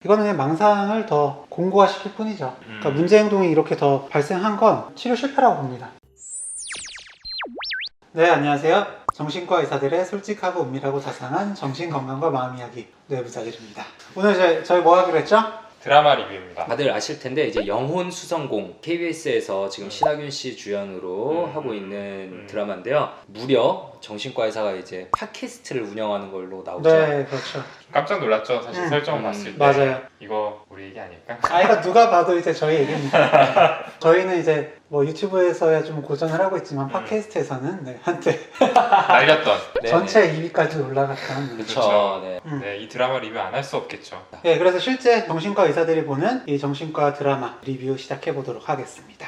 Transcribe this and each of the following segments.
이거는 그냥 망상을 더 공고화시킬 뿐이죠. 그러니까 문제 행동이 이렇게 더 발생한 건 치료 실패라고 봅니다. 네, 안녕하세요. 정신과 의사들의 솔직하고 은밀하고 자상한 정신건강과 마음 이야기 뇌부자들입니다. 오늘 저희 뭐 하기로 했죠? 드라마 리뷰입니다. 다들 아실 텐데 이제 영혼 수성공 KBS에서 지금 신하균 씨 주연으로 하고 있는 드라마인데요. 무려 정신과 의사가 이제 팟캐스트를 운영하는 걸로 나오죠. 네, 그렇죠. 깜짝 놀랐죠. 사실 설정 봤을 때. 맞아요. 이거 우리 얘기 아닐까? 이거 누가 봐도 이제 저희 얘기입니다. 저희는 이제 뭐 유튜브에서야 좀 고전을 하고 있지만 팟캐스트에서는 네, 한때 날렸던. 전체 2위까지 올라갔던. 그렇죠. 네. 네, 이 드라마 리뷰 안 할 수 없겠죠. 네, 그래서 실제 정신과 의사들이 보는 이 정신과 드라마 리뷰 시작해 보도록 하겠습니다.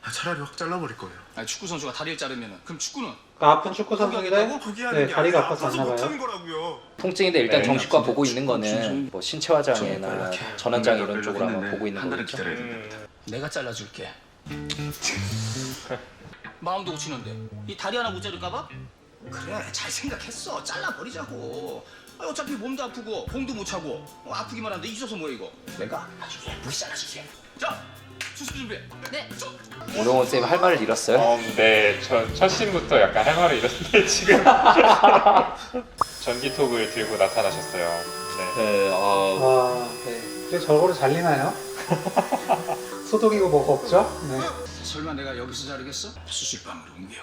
차라리 확 잘라버릴 거예요. 축구 선수가 다리를 자르면 그럼 축구는 그러니까 아픈 축구 선수인데 포기하는 게 다리가 아니라 아파서 안 나가요. 못하는 거라고요. 통증인데 일단 네, 정신과 근데 보고 있는 축구 거는 선수는 뭐 신체화장애나 전환장애 이런 쪽으로 아마 보고 있는 한 달은 거겠죠. 기다려야 됩니다. 내가 잘라줄게. 마음도 고치는데 이 다리 하나 못 자를까봐? 그래 잘 생각했어. 잘라버리자고. 어차피 몸도 아프고 봉도 못 차고 아프기만 한데 잊어서 뭐야 이거. 내가 아주 예쁘게 잘라줄게. 자 수술 준비해. 네. 오동원 쌤 할 말을 잃었어요? 네, 첫 씬부터 약간 할 말을 잃었는데 지금 전기톱을 들고 나타나셨어요. 네. 네. 와, 네. 근데 저거로 잘리나요? 소독이고 뭐가 없죠? 네. 설마 내가 여기서 자르겠어? 수술방으로 옮겨.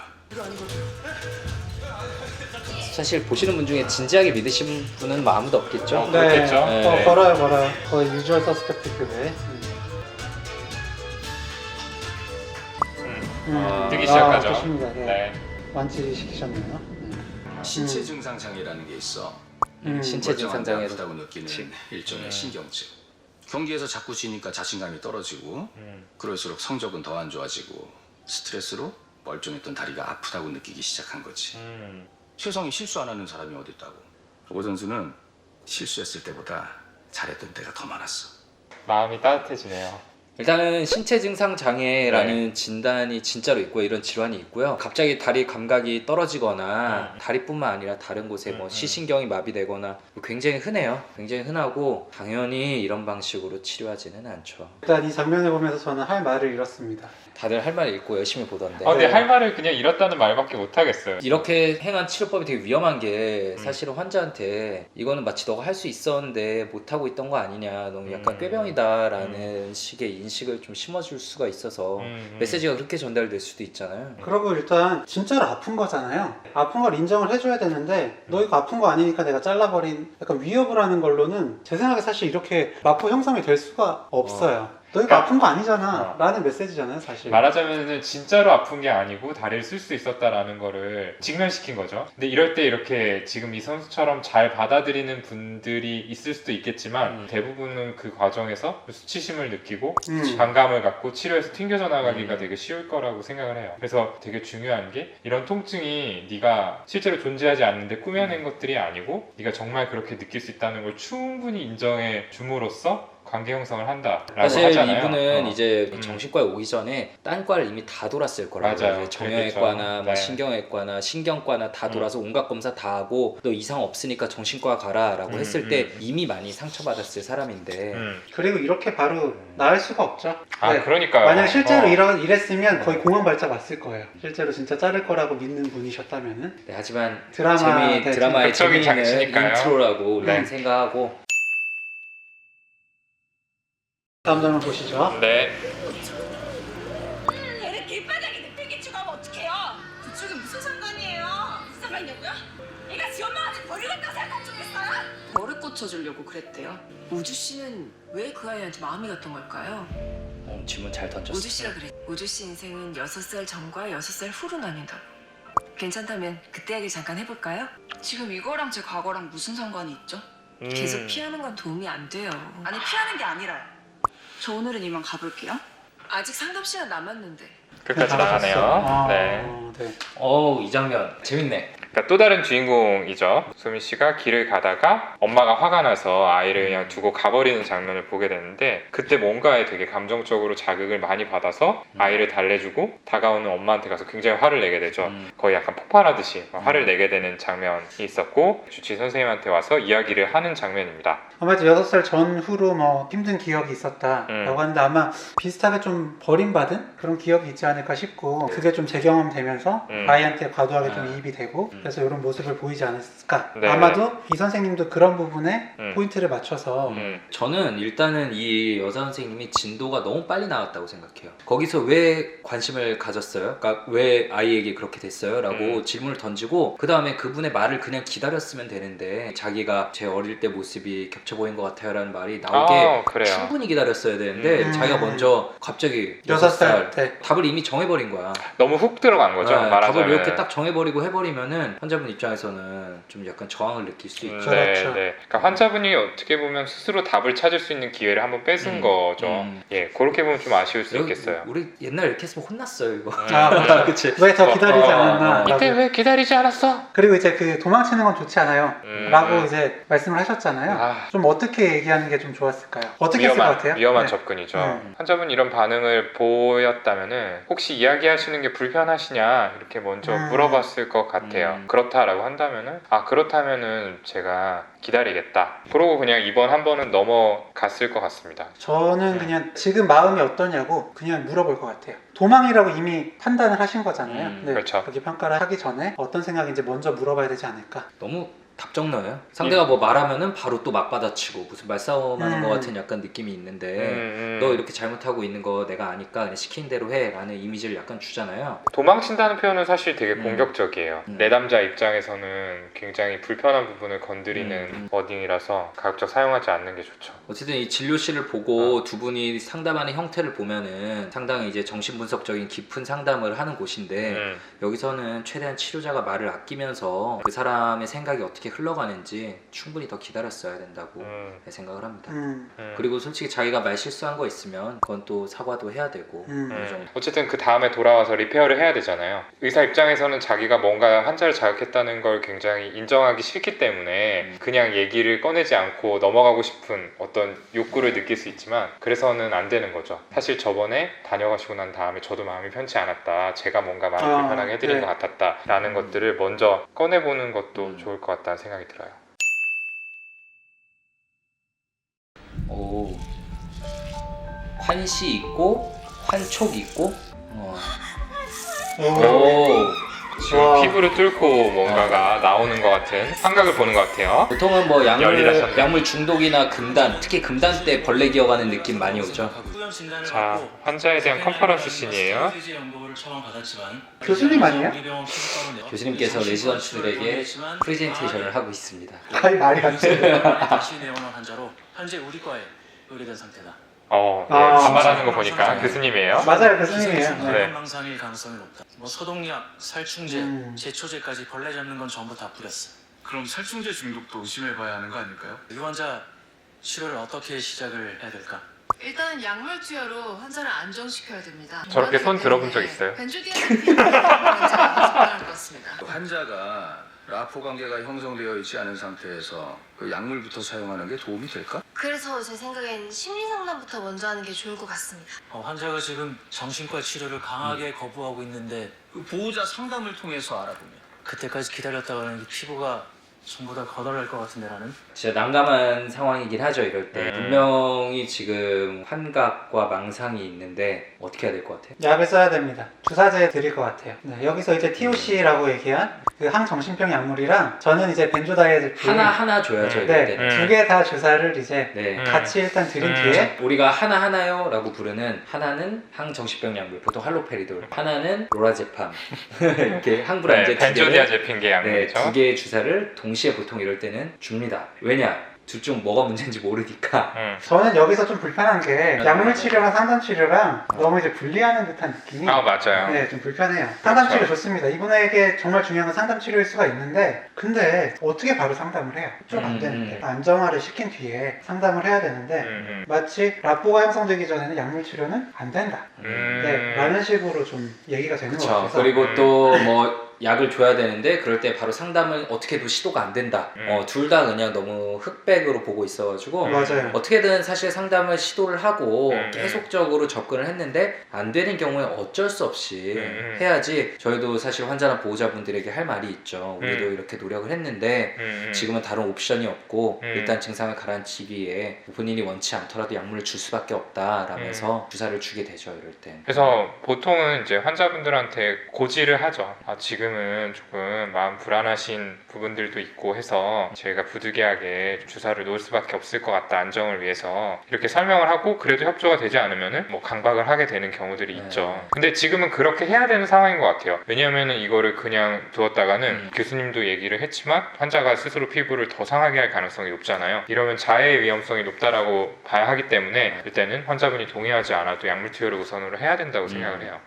사실 보시는 분 중에 진지하게 믿으신 분은 아무도 없겠죠. 그렇겠죠. 네. 걸어요. 거의 유주얼 서스펙트급의. 뜨기 시작하죠. 좋습니다. 네. 네. 완치시키셨네요. 신체 증상 장애라는 게 있어. 신체 증상 장애. 아프다고 느끼는 일종의 신경증. 경기에서 자꾸 지니까 자신감이 떨어지고 그럴수록 성적은 더 안 좋아지고 스트레스로 멀쩡했던 다리가 아프다고 느끼기 시작한 거지. 세상에 실수 안 하는 사람이 어딨다고. 오 선수는 실수했을 때보다 잘했던 때가 더 많았어. 마음이 따뜻해지네요. 일단은 신체 증상 장애라는 진단이 진짜로 있고 이런 질환이 있고요. 갑자기 다리 감각이 떨어지거나 다리뿐만 아니라 다른 곳에 뭐 시신경이 마비되거나 굉장히 흔해요. 굉장히 흔하고 당연히 이런 방식으로 치료하지는 않죠. 일단 이 장면을 보면서 저는 할 말을 잃었습니다. 다들 할 말 읽고 열심히 보던데. 근데 할 말을 그냥 잃었다는 말밖에 못 하겠어요. 이렇게 행한 치료법이 되게 위험한 게 사실은 환자한테 이거는 마치 너가 할 수 있었는데 못하고 있던 거 아니냐, 너무 약간 꾀병이다라는 식의 인식을 좀 심어줄 수가 있어서 메시지가 그렇게 전달될 수도 있잖아요. 그리고 일단 진짜로 아픈 거잖아요. 아픈 걸 인정을 해줘야 되는데 너 이거 아픈 거 아니니까 내가 잘라버린 약간 위협을 하는 걸로는 제 생각에 사실 이렇게 마포 형성이 될 수가 없어요. 너 이거 아픈 거 아니잖아 라는 메시지잖아요 사실. 말하자면 진짜로 아픈 게 아니고 다리를 쓸 수 있었다라는 거를 직면시킨 거죠. 근데 이럴 때 이렇게 지금 이 선수처럼 잘 받아들이는 분들이 있을 수도 있겠지만 대부분은 그 과정에서 수치심을 느끼고 반감을 갖고 치료에서 튕겨져 나가기가 되게 쉬울 거라고 생각을 해요. 그래서 되게 중요한 게 이런 통증이 네가 실제로 존재하지 않는데 꾸며낸 것들이 아니고 네가 정말 그렇게 느낄 수 있다는 걸 충분히 인정해 줌으로써 관계 형성을 한다라고 사실 하잖아요. 이분은 이제 정신과에 오기 전에 딴 과를 이미 다 돌았을 거라고. 맞아요. 이제 정형외과나 그렇겠죠. 뭐 네. 신경외과나 신경과나 다 돌아서 온갖 검사 다 하고 너 이상 없으니까 정신과 가라라고 했을 때 이미 많이 상처받았을 사람인데 그리고 이렇게 바로 나을 수가 없죠. 네. 그러니까요. 만약 실제로 이랬으면 거의 공황 발작 왔을 거예요. 실제로 진짜 자를 거라고 믿는 분이셨다면은. 네, 하지만 드라마의 드라마의 극적인 재미있는 장치니까요. 인트로라고 우리는 네. 생각하고. 다음 장면 보시죠. 네. 얘를 길바닥에 냅두게 죽으면 어떡해요? 그쪽이 무슨 상관이에요? 무슨 상관이냐고요? 얘가 지 엄마한테 버리고 있다고 생각하면 좋겠어요? 머리 꽂혀주려고 그랬대요. 우주 씨는 왜 그 아이한테 마음이 갔던 걸까요? 질문 잘 던졌어. 우주 씨가 그랬. 우주 씨 인생은 6살 전과 6살 후로 나뉜다고. 괜찮다면 그때 얘기 잠깐 해볼까요? 지금 이거랑 제 과거랑 무슨 상관이 있죠? 계속 피하는 건 도움이 안 돼요. 아니 피하는 게 아니라 저 오늘은 이만 가볼게요. 아직 상담 시간 남았는데. 끝까지 나가네요. 네. 네. 이 장면 재밌네. 그러니까 또 다른 주인공이죠. 소민 씨가 길을 가다가 엄마가 화가 나서 아이를 그냥 두고 가버리는 장면을 보게 되는데 그때 뭔가에 되게 감정적으로 자극을 많이 받아서 아이를 달래주고 다가오는 엄마한테 가서 굉장히 화를 내게 되죠. 거의 약간 폭발하듯이 화를 내게 되는 장면이 있었고 주치 선생님한테 와서 이야기를 하는 장면입니다. 아마도 6살 전후로 뭐 힘든 기억이 있었다라고 하는데 아마 비슷하게 좀 버림받은 그런 기억이 있지 않을까 싶고 그게 좀 재경험되면서 아이한테 과도하게 좀 이입이 되고 그래서 이런 모습을 보이지 않았을까. 네. 아마도 이 선생님도 그런 부분에 포인트를 맞춰서 저는 일단은 이 여자 선생님이 진도가 너무 빨리 나왔다고 생각해요. 거기서 왜 관심을 가졌어요? 그러니까 왜 아이에게 그렇게 됐어요? 라고 질문을 던지고 그 다음에 그분의 말을 그냥 기다렸으면 되는데 자기가 제 어릴 때 모습이 겹쳐 보인 것 같아요 라는 말이 나오게 그래요. 충분히 기다렸어야 되는데 자기가 먼저 갑자기 6살 때 답을 이미 정해버린 거야. 너무 훅 들어간 거죠. 네, 말하자면. 답을 이렇게 딱 정해버리고 해버리면은 환자분 입장에서는 좀 약간 저항을 느낄 수 있죠. 네, 그렇죠. 네. 그러니까 환자분이 어떻게 보면 스스로 답을 찾을 수 있는 기회를 한번 뺏은 거죠. 예, 그렇게 보면 좀 아쉬울 수 있겠어요. 우리 옛날 이렇게 했으면 혼났어요 이거. 아, 그치. 왜 더 기다리지 않았나 이때 라고. 왜 기다리지 않았어? 그리고 이제 그 도망치는 건 좋지 않아요 라고 이제 말씀을 하셨잖아요. 아. 좀 어떻게 얘기하는 게 좀 좋았을까요? 어떻게 했을 것 같아요? 위험한 네. 접근이죠. 환자분이 이런 반응을 보였다면은 혹시 이야기하시는 게 불편하시냐 이렇게 먼저 물어봤을 것 같아요. 그렇다라고 한다면은 그렇다면은 제가 기다리겠다. 그러고 그냥 이번 한 번은 넘어갔을 것 같습니다. 저는 그냥 지금 마음이 어떠냐고 그냥 물어볼 것 같아요. 도망이라고 이미 판단을 하신 거잖아요. 네, 그렇죠. 그렇게 평가를 하기 전에 어떤 생각인지 먼저 물어봐야 되지 않을까. 너무 답정너요. 상대가 뭐 말하면은 바로 또 맞받아치고 무슨 말싸움하는 것 같은 약간 느낌이 있는데 너 이렇게 잘못하고 있는 거 내가 아니까 그냥 시킨 대로 해라는 이미지를 약간 주잖아요. 도망친다는 표현은 사실 되게 공격적이에요. 내담자 입장에서는 굉장히 불편한 부분을 건드리는 워딩이라서 가급적 사용하지 않는 게 좋죠. 어쨌든 이 진료실을 보고 두 분이 상담하는 형태를 보면은 상당히 이제 정신분석적인 깊은 상담을 하는 곳인데 여기서는 최대한 치료자가 말을 아끼면서 그 사람의 생각이 어떻게 흘러가는지 충분히 더 기다렸어야 된다고 생각을 합니다. 그리고 솔직히 자기가 말 실수한 거 있으면 그건 또 사과도 해야 되고 어쨌든 그 다음에 돌아와서 리페어를 해야 되잖아요. 의사 입장에서는 자기가 뭔가 환자를 자극했다는 걸 굉장히 인정하기 싫기 때문에 그냥 얘기를 꺼내지 않고 넘어가고 싶은 어떤 욕구를 느낄 수 있지만 그래서는 안 되는 거죠. 사실 저번에 다녀가시고 난 다음에 저도 마음이 편치 않았다. 제가 뭔가 마음 불편하게 해드린 것 같았다 라는 것들을 먼저 꺼내보는 것도 좋을 것 같다는 생각이 들어요. 오, 환시 있고 환촉 있고 오. 지금 와. 피부를 뚫고 뭔가가 나오는 것 같은 환각을 보는 것 같아요. 보통은 뭐 열일하셨네. 약물 중독이나 금단, 특히 금단 때 벌레 기어가는 느낌 많이 오죠. 자, 환자에 대한 컨퍼런스 씬이에요. 교수님 아니에요? 교수님께서 레지던트들에게 프레젠테이션을 하고 있습니다. 거의 말이 안 돼. 다시 내원한 환자로 현재 우리 과에 의뢰된 상태다. 네, 아, 반말하는 거 보니까 교수님이에요. 맞아요, 교수님이에요. 네. 망상일 가능성이 높다. 뭐 소독약, 살충제, 제초제까지 벌레 잡는 건 전부 다 뿌렸어. 그럼 살충제 중독도 의심해봐야 하는 거 아닐까요? 이 환자 치료를 어떻게 시작을 해야 될까? 일단은 약물 투여로 환자를 안정시켜야 됩니다. 저렇게 손 들어본 적 있어요? 벤조디아ze핀을 환자가 것 같습니다. 환자가 라포 관계가 형성되어 있지 않은 상태에서 그 약물부터 사용하는 게 도움이 될까? 그래서 제 생각엔 심리 상담부터 먼저 하는 게 좋을 것 같습니다. 환자가 지금 정신과 치료를 강하게 거부하고 있는데 그 보호자 상담을 통해서 알아보면 그때까지 기다렸다가는 피부가 전부 다 거덜날 것 같은데 나는? 진짜 난감한 상황이긴 하죠 이럴 때. 분명히 지금 환각과 망상이 있는데 어떻게 해야 될 것 같아요? 약을 써야 됩니다. 주사제 드릴 것 같아요. 네, 여기서 이제 TOC라고 얘기한 그 항정신병 약물이랑 저는 이제 벤조다이아제핀 하나 줘야죠 이럴 때는. 두 개 다 주사를 이제 네. 같이 일단 드린 뒤에 우리가 하나요 라고 부르는 하나는 항정신병 약물 보통 할로페리돌, 하나는 로라제팜 이렇게 항불안제 두 개를 벤조디아제핀계 네, 약물이죠. 두 개의 주사를 동시에 보통 이럴 때는 줍니다. 왜냐? 둘 중 뭐가 문제인지 모르니까. 저는 여기서 좀 불편한 게 약물 치료랑 상담 치료랑 너무 이제 분리하는 듯한 느낌이 맞아요. 네, 좀 불편해요. 상담 치료 좋습니다. 이분에게 정말 중요한 건 상담 치료일 수가 있는데 근데 어떻게 바로 상담을 해요? 좀 안 되는데 안정화를 시킨 뒤에 상담을 해야 되는데 마치 라포가 형성되기 전에는 약물 치료는 안 된다. 네, 라는 식으로 좀 얘기가 되는 것 그렇죠. 같아서 그리고 또 뭐 약을 줘야 되는데 그럴 때 바로 상담을 어떻게 해도 시도가 안 된다. 둘 다 그냥 너무 흑백으로 보고 있어가지고 맞아요. 어떻게든 사실 상담을 시도를 하고 계속적으로 접근을 했는데 안 되는 경우에 어쩔 수 없이 해야지. 저희도 사실 환자나 보호자분들에게 할 말이 있죠. 우리도 이렇게 노력을 했는데 지금은 다른 옵션이 없고 일단 증상을 가라앉히기에 본인이 원치 않더라도 약물을 줄 수밖에 없다라면서 주사를 주게 되죠. 이럴 땐. 그래서 보통은 이제 환자분들한테 고지를 하죠. 지금은 조금 마음 불안하신 부분들도 있고 해서 저희가 부득이하게 주사를 놓을 수밖에 없을 것 같다, 안정을 위해서 이렇게 설명을 하고 그래도 협조가 되지 않으면은 뭐 강박을 하게 되는 경우들이 있죠. 근데 지금은 그렇게 해야 되는 상황인 것 같아요. 왜냐하면은 이거를 그냥 두었다가는 교수님도 얘기를 했지만 환자가 스스로 피부를 더 상하게 할 가능성이 높잖아요. 이러면 자해의 위험성이 높다라고 봐야 하기 때문에 일단은 환자분이 동의하지 않아도 약물 투여를 우선으로 해야 된다고 생각을 해요.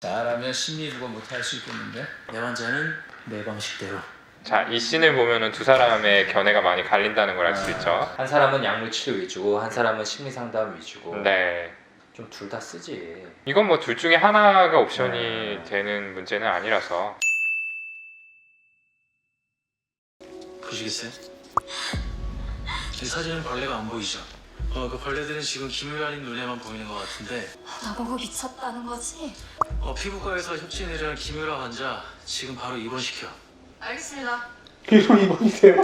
잘하면 심리부검부터 할 수 있겠는데? 내 환자는 내 방식대로. 자, 이 씬을 보면은 두 사람의 견해가 많이 갈린다는 걸 알 수 있죠. 한 사람은 약물 치료 위주고 한 사람은 심리 상담 위주고. 네. 좀 둘 다 쓰지. 이건 뭐 둘 중에 하나가 옵션이 되는 문제는 아니라서. 보시겠어요? 이 사진은 벌레가 안 보이죠? 그 벌레들은 지금 김유라님 눈에만 보이는 것 같은데 나보고 미쳤다는 거지? 피부과에서 협진을 한 김유라 환자 지금 바로 입원시켜. 알겠습니다. 이런 입원이세요?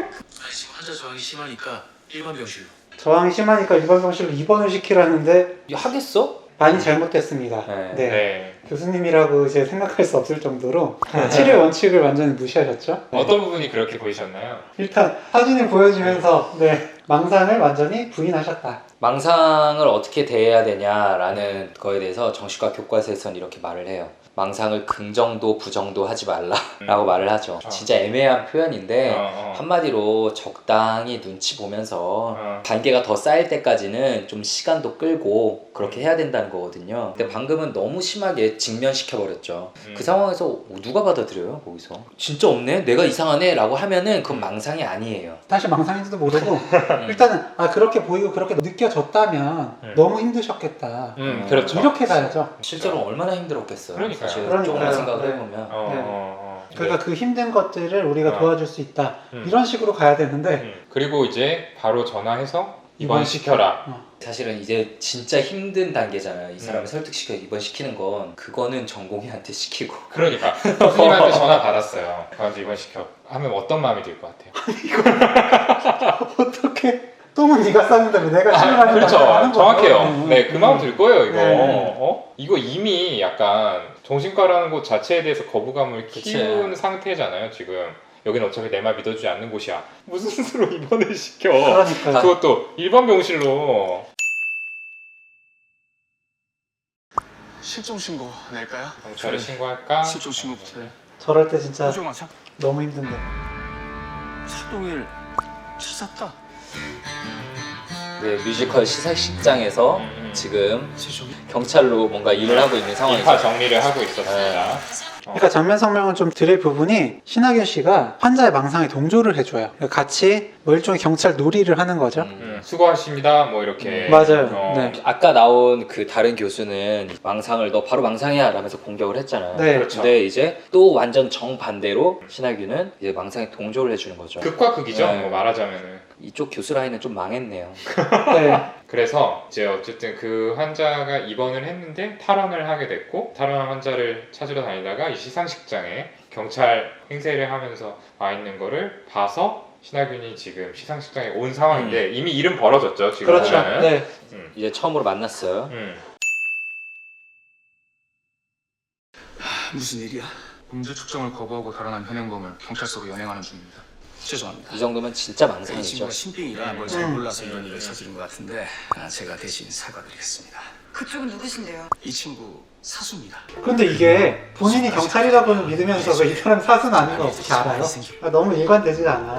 지금 환자 저항이 심하니까 일반 병실로. 저항이 심하니까 일반 병실로 입원을 시키라는데 하겠어? 많이 잘못됐습니다. 네. 네. 네. 교수님이라고 이제 생각할 수 없을 정도로 치료 원칙을 완전히 무시하셨죠. 네. 어떤 부분이 그렇게 보이셨나요? 일단 사진을 보여주면서 망상을 완전히 부인하셨다. 망상을 어떻게 대해야 되냐라는 거에 대해서 정신과 교과서에서는 이렇게 말을 해요. 망상을 긍정도 부정도 하지 말라라고 말을 하죠. 진짜 애매한 표현인데 한마디로 적당히 눈치 보면서 단계가 더 쌓일 때까지는 좀 시간도 끌고 그렇게 해야 된다는 거거든요. 근데 방금은 너무 심하게 직면시켜버렸죠. 그 상황에서 누가 받아들여요 거기서? 진짜 없네? 내가 이상하네? 라고 하면은 그건 망상이 아니에요. 사실 망상인지도 모르고 일단은 그렇게 보이고 그렇게 느껴졌다면 너무 힘드셨겠다. 그렇죠. 이렇게 가야죠. 실제로 얼마나 힘들었겠어요. 그러니까요. 사실 그러니까요. 조금만 생각을 네. 해보면. 그러니까 그 힘든 것들을 우리가 어. 도와줄 수 있다. 이런 식으로 가야 되는데 그리고 이제 바로 전화해서 입원시켜라. 사실은 이제 진짜 힘든 단계잖아요. 이 사람을 설득시켜 입원시키는 건 그거는 전공의한테 시키고. 그러니까 교수님한테 전화 받았어요. 가서 입원시켜. 하면 어떤 마음이 들 것 같아요? 어떻게 똥은 네가 싸는데 왜 내가 치료하는 그렇죠. 거야? 정확해요. 네, 그 마음 들 거예요, 이거. 네. 이거 이미 약간 정신과라는 곳 자체에 대해서 거부감을 그치. 키운 상태잖아요, 지금. 여기는 어차피 내 말 믿어주지 않는 곳이야. 무슨 수로 입원을 시켜. 그러니까 그것도 일반 병실로. 실종 신고 낼까요? 경찰에 신고할까? 실종 신고부터 해. 저럴 때 진짜 호종아 너무 힘든데. 차동일 찾았다. 네, 뮤지컬 시상식장에서 지금 경찰로 뭔가 일을 하고 있는 상황이죠. 인파 정리를 하고 있었습니다. 그러니까 장면 설명을 좀 드릴 부분이 신하균 씨가 환자의 망상에 동조를 해줘요. 그러니까 같이 뭐 일종의 경찰 놀이를 하는 거죠. 수고하십니다. 뭐 이렇게. 맞아요. 네. 아까 나온 그 다른 교수는 망상을 너 바로 망상이야 라면서 공격을 했잖아요. 네. 그렇죠. 근데 이제 또 완전 정반대로 신하균은 이제 망상에 동조를 해주는 거죠. 극과 극이죠. 네. 뭐 말하자면은. 이쪽 교수 라인은 좀 망했네요. 네. 그래서 이제 어쨌든 그 환자가 입원을 했는데 탈원을 하게 됐고 탈원한 환자를 찾으러 다니다가 이 시상식장에 경찰 행세를 하면서 와 있는 거를 봐서 신하균이 지금 시상식장에 온 상황인데 이미 일은 벌어졌죠. 지금 그렇죠. 보면은. 네. 이제 처음으로 만났어요. 무슨 일이야? 범죄 축정을 거부하고 달아난 현행범을 경찰서로 연행하는 중입니다. 죄송합니다. 이 정도면 진짜 이 망상이죠. 친구가 신빙이라 뭘 잘 몰라서 이런 일을 저지른 것 같은데 제가 대신 사과드리겠습니다. 그쪽은 누구신데요? 이 친구 사수입니다. 근데 이게 본인이 경찰이라고 믿으면서 이 사람 사수는 아닌 걸 어떻게 알아요? 너무 일관되지 않아.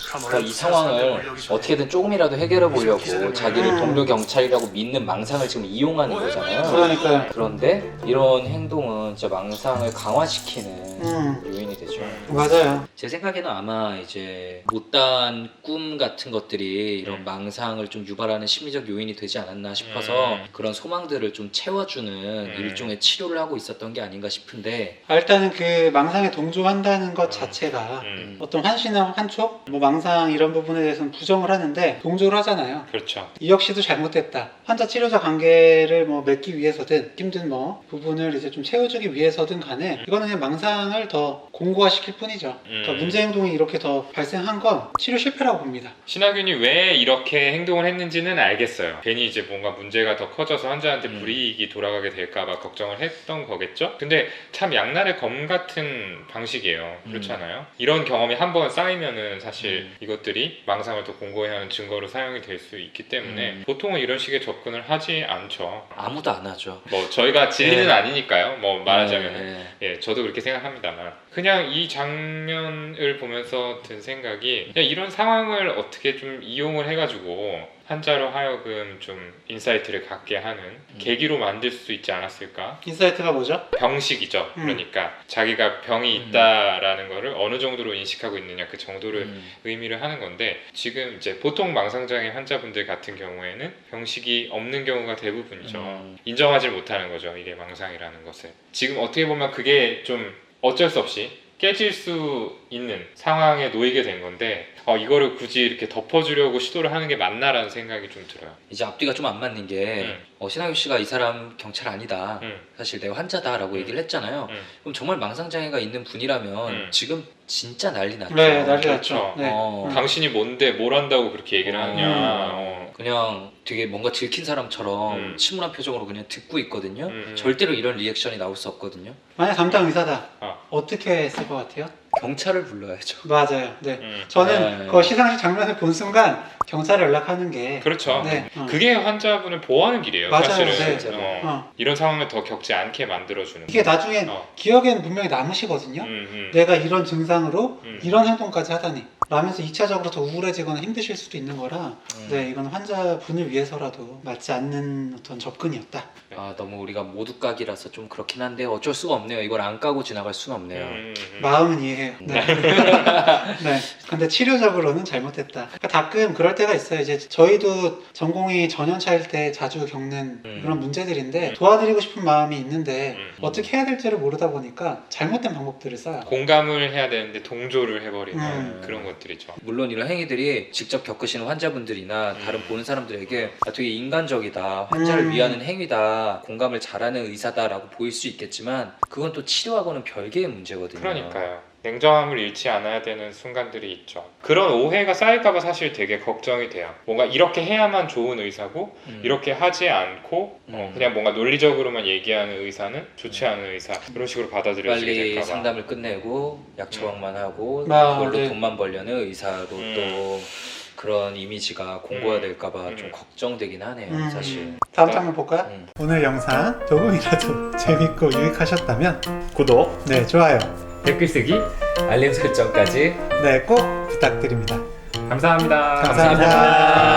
그러니까 이 상황을 어떻게든 조금이라도 해결해 보려고 자기를 동료 경찰이라고 믿는 망상을 지금 이용하는 거잖아요. 그러니까요. 그런데 이런 행동은 진짜 망상을 강화시키는 요인이 되죠. 맞아요. 제 생각에는 아마 이제 못다한 꿈 같은 것들이 이런 망상을 좀 유발하는 심리적 요인이 되지 않았나 싶어서 그런 소망들을 좀 채워주는 일종의 치료를 하고 있었던 게 아닌가 싶은데 일단은 그 망상에 동조한다는 것 자체가 어떤 환시나 환촉, 뭐 망상 이런 부분에 대해서는 부정을 하는데 동조를 하잖아요. 그렇죠. 이 역시도 잘못됐다. 환자 치료자 관계를 뭐 맺기 위해서든 힘든 뭐 부분을 이제 좀 채워주기 위해서든 간에 이거는 그냥 망상을 더 공고화시킬 뿐이죠. 그러니까 문제 행동이 이렇게 더 발생한 건 치료 실패라고 봅니다. 신하균이 왜 이렇게 행동을 했는지는 알겠어요. 괜히 이제 뭔가 문제가 더 커져서 환자한테 불이익이 돌아가게 될까봐 걱정을 했던 거겠죠. 근데 참 양날의 검 같은 방식이에요. 그렇잖아요. 이런 경험이 한번 쌓이면은 사실 이것들이 망상을 더 공고히 하는 증거로 사용이 될 수 있기 때문에 보통은 이런 식의 접근을 하지 않죠. 아무도 안 하죠. 뭐 저희가 진리는 아니니까요. 뭐 말하자면 네. 예, 저도 그렇게 생각합니다만 그냥 이 장면을 보면서 든 생각이 그냥 이런 상황을 어떻게 좀 이용을 해가지고 환자로 하여금 좀 인사이트를 갖게 하는 계기로 만들 수 있지 않았을까? 인사이트가 뭐죠? 병식이죠. 그러니까 자기가 병이 있다라는 거를 어느 정도로 인식하고 있느냐 그 정도를 의미를 하는 건데 지금 이제 보통 망상장애 환자분들 같은 경우에는 병식이 없는 경우가 대부분이죠. 인정하지 못하는 거죠. 이게 망상이라는 것을. 지금 어떻게 보면 그게 좀 어쩔 수 없이 깨질 수 있는 상황에 놓이게 된 건데 이거를 굳이 이렇게 덮어주려고 시도를 하는 게 맞나라는 생각이 좀 들어요. 이제 앞뒤가 좀 안 맞는 게 신하균 씨가 이 사람 경찰 아니다. 사실 내가 환자다라고 얘기를 했잖아요. 그럼 정말 망상장애가 있는 분이라면 지금 진짜 난리 났죠. 네, 난리 그렇죠. 났죠. 네. 당신이 뭔데 뭘 한다고 그렇게 얘기를 하느냐. 그냥 되게 뭔가 들킨 사람처럼 침울한 표정으로 그냥 듣고 있거든요. 절대로 이런 리액션이 나올 수 없거든요. 만약 담당 의사다. 어떻게 했을 것 같아요? 경찰을 불러야죠. 맞아요. 네. 저는 그 시상식 장면을 본 순간 경찰에 연락하는 게 그렇죠. 네. 그게 환자분을 보호하는 길이에요. 맞아요. 사실은 네. 이런 상황을 더 겪지 않게 만들어주는. 이게 나중에 기억에는 분명히 남으시거든요. 내가 이런 증상으로 이런 행동까지 하다니 라면서 2차적으로 더 우울해지거나 힘드실 수도 있는 거라 네, 이건 환자분을 위해서라도 맞지 않는 어떤 접근이었다. 너무 우리가 모두 까기라서 좀 그렇긴 한데 어쩔 수가 없네요. 이걸 안 까고 지나갈 수는 없네요. 마음은 이해해요. 네. 네. 근데 치료적으로는 잘못됐다. 그러니까 가끔 그럴 때가 있어요. 이제 저희도 전공이 전연차일 때 자주 겪는 그런 문제들인데 도와드리고 싶은 마음이 있는데 어떻게 해야 될지를 모르다 보니까 잘못된 방법들을 써요. 공감을 해야 되는데 동조를 해버리는 그런 것들이죠. 물론 이런 행위들이 직접 겪으시는 환자분들이나 다른 보는 사람들에게 되게 인간적이다, 환자를 위하는 행위다, 공감을 잘하는 의사다라고 보일 수 있겠지만 그건 또 치료하고는 별개의 문제거든요. 그러니까요. 냉정함을 잃지 않아야 되는 순간들이 있죠. 그런 오해가 쌓일까봐 사실 되게 걱정이 돼요. 뭔가 이렇게 해야만 좋은 의사고 이렇게 하지 않고 그냥 뭔가 논리적으로만 얘기하는 의사는 좋지 않은 의사 그런 식으로 받아들여지게 빨리 될까봐. 상담을 끝내고 약 처방만 하고 그걸로 네. 돈만 벌려는 의사로 또 그런 이미지가 공고화될까봐 좀 걱정되긴 하네요. 사실. 다음 장면 볼까요? 오늘 영상 조금이라도 재밌고 유익하셨다면 구독, 네, 좋아요. 댓글 쓰기, 알림 설정까지 네, 꼭 부탁드립니다. 감사합니다. 감사합니다.